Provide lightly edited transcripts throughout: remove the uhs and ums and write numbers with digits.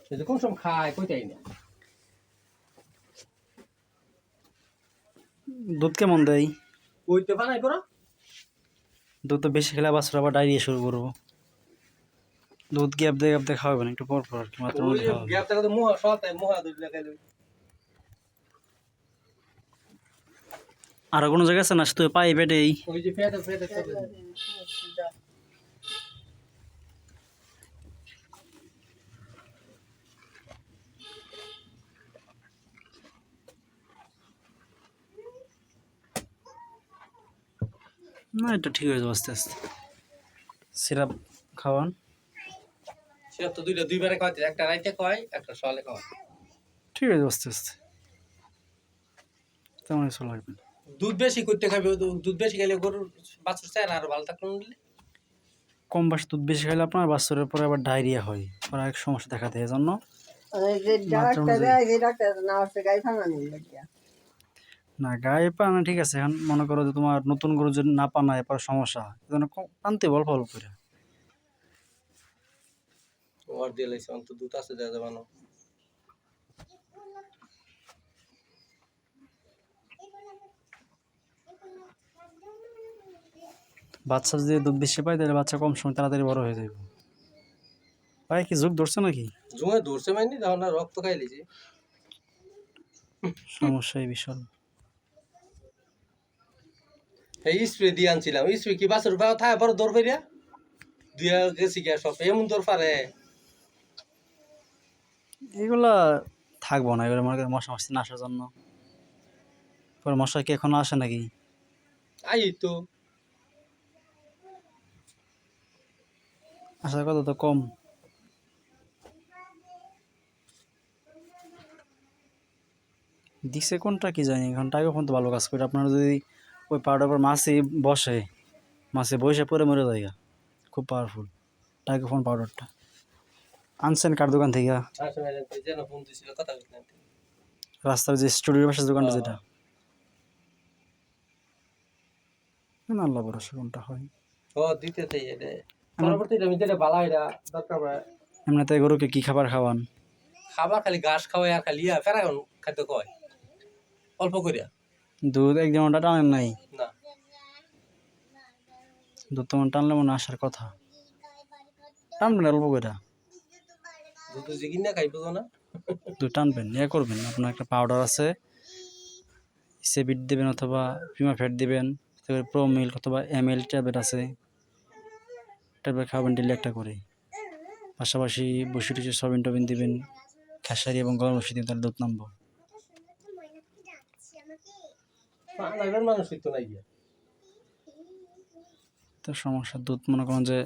যদি কোন সময় খায় কইতাই না। দুধ কেমন দেয়? কইতে বানাই করো। দুধ তো বেশি খেলে বাছুর আবার ডায়রিয়া শুরু করবো। দুধ গ্যাপ দিয়ে খাওয়াবেন একটু পর পর আর কি, মাত্র ওই মধ্যে খাওয়াবেন। গ্যাপ টাকা তো মুহা সতায় মুহা দুধ লাগাইলো। আর কোনো জায়গা আছে না শুধু পাই পেটেই? ওই যে পেটে পেটে চলে। না এটা ঠিক হয়ে যাবে আস্তে আস্তে। সিরাপ খাওয়ান। সে তো দুইবারে খাওয়াতে, একটা রাইতে খাওয়াই, একটা সকালে খাওয়াই। ঠিক হয়ে যাবে আস্তে আস্তে, তেমন কিছু লাগবে না। দুধ বেশি করতে খাবে, দুধ বেশি খেলে গরুর বাছুর চায় না, আরো ভালো থাকলো নিলে। কম বয়সে দুধ বেশি খেলে আপনার বাচ্চাদের পরে আবার ডায়রিয়া হয়, পরে এক সমস্যা দেখা দেয়। এজন্য না গায়ে পানা ঠিক আছে। এখন মনে করো যে তোমার নতুন গরু যদি না পানা এরপর সমস্যা, এজন্য টানতে অল্প অল্প করে। ওর দিয়ে লাইছে অন্ত দুধ আছে দেয়া যাবে না। বাচ্চা যদি দুধ বেশি পায় তাহলে বাচ্চা কম সময় তাড়াতাড়ি বড় হয়ে যাবে। পায়ে কি ঝুঁক ধরছে নাকি? জুঁয়ে ধরছে মাইনি, তখন আর রক্ত খাই লিছি। সমস্যা এই বিশাল। এই স্প্রে দিয়ে আনছিলাম, স্প্রে কি বাছুর পাও থায় বড় দৌড় পেরিয়া দুইয়া গেছি গিয়া সব এমন দৌড় পারে। এগুলা থাকবো না, এগুলো মনে করেন মশা মাছি না আসার জন্য। পরে মশা কি এখনো আসে নাকি? আই তো আসার কথা তো কম। দিছে কোনটা কি জানি, ঘন্টাকে ফোন তো ভালো কাজ করে। আপনারা যদি ওই পাউডার পর মাছি বসে, মাছে বসে পরে মরে যায়, খুব পাওয়ারফুল টাইগো ফোন পাউডারটা। আনছেন কার দোকান থেকে? যেন ফোন দিছিল কথা বলতে। রাস্তার যে স্টুডিওর পাশে দোকানটা যেটা। আল্লাহ ভরসা কোনটা হয়। ও দিতে চাই এটা পরবর্তীতে আমি যেটা বালা এটা দরকার পড়ে। এমনিতে গরুকে কি খাবার খাওয়ান? খাবার খালি ঘাস খাওয়াই আর খালি ফেরাগন খাদ্য খাওয়াই অল্প করিয়া। দুধ এক যেমনটা টানেন নাই? না দুধ তেমন টানলে মনে আসার কথা, টানবেন অল্প করে। দুধ যে কিনা খাইব না। দুধ টানবেন, ইয়ে করবেন, আপনার একটা পাউডার আছে, সেবিট দেবেন অথবা প্রিমা ফ্যাট দেবেন, তারপরে প্রো মিল্ক অথবা এমএল ট্যাবলেট আছে, ট্যাবলেট খাবেন ডেলি একটা করে। পাশাপাশি বসি টুসি সবিন টবিন দিবেন, খেসারি এবং গরম বসি দিবেন, তাহলে দুধ নামবো। মানুষ তো নাই গিয়া তো সমস্যা দুধ মনে করেন যে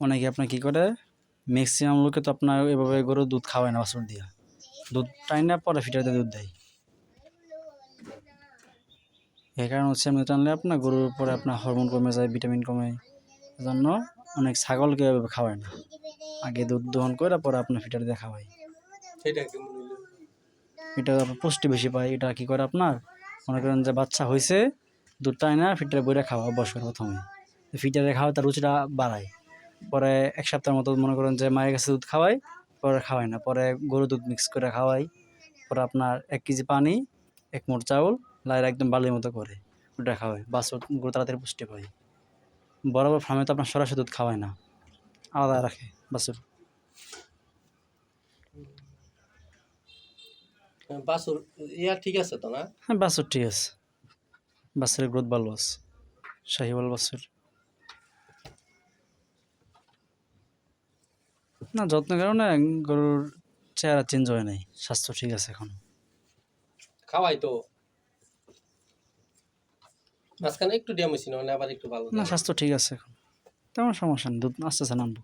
অনেকে আপনার কী করে, ম্যাক্সিমাম লোকে তো আপনার এভাবে গরু দুধ খাওয়ায় না বাছুর দিয়া, দুধ টাই না পরে ফিটাতে দুধ দেয়। এই কারণ হচ্ছে এমনি টানলে আপনার গরুর পরে আপনার হরমোন কমে যায়, ভিটামিন কমে, এজন্য অনেক ছাগলকে এভাবে খাওয়ায় না, আগে দুধ দহন করে পরে আপনার ফিটার দিয়ে খাওয়ায়। সেটা কেমন হইলো? এটা আপনার পুষ্টি বেশি পায়। এটা কী করে আপনার মনে করেন যে বাচ্চা হয়েছে, দুধ টাই না ফিটারে বইরা খাওয়া অভ্যাস করে প্রথমে, ফিটারে খাওয়া তার রুচিটা বাড়ায়। পরে এক সপ্তাহের মতো মনে করেন যে মায়ের কাছে দুধ খাওয়াই, পরে খাওয়াই না, পরে গরু দুধ মিক্স করে খাওয়াই। পরে আপনার 1 কেজি পানি, 1 মুঠ চাউল লাইর একদম বালির মতো করে ওটা খাওয়াই, বাছুর গরু তাড়াতাড়ি পুষ্টি পায়। বরাবর ফার্মে তো আপনার সরাসরি দুধ খাওয়ায় না, আলাদা রাখে বাছুর। বাছুর ইয়া ঠিক আছে তো না? হ্যাঁ বাছুর ঠিক আছে, বাছুরের গ্রোথ ভালো আছে, শাহিওয়াল বাছুর। না যত্নের কারণে গরুর চেহারা চেঞ্জ হয় নাই, স্বাস্থ্য ঠিক আছে এখন। খাওয়াই তো মাঝখানে একটু ড্যাম হয়েছিল, মানে আবার একটু ভালো। না স্বাস্থ্য ঠিক আছে এখন, তেমন সমস্যা নেই, দুধ আস্তে আস্তে নামবো।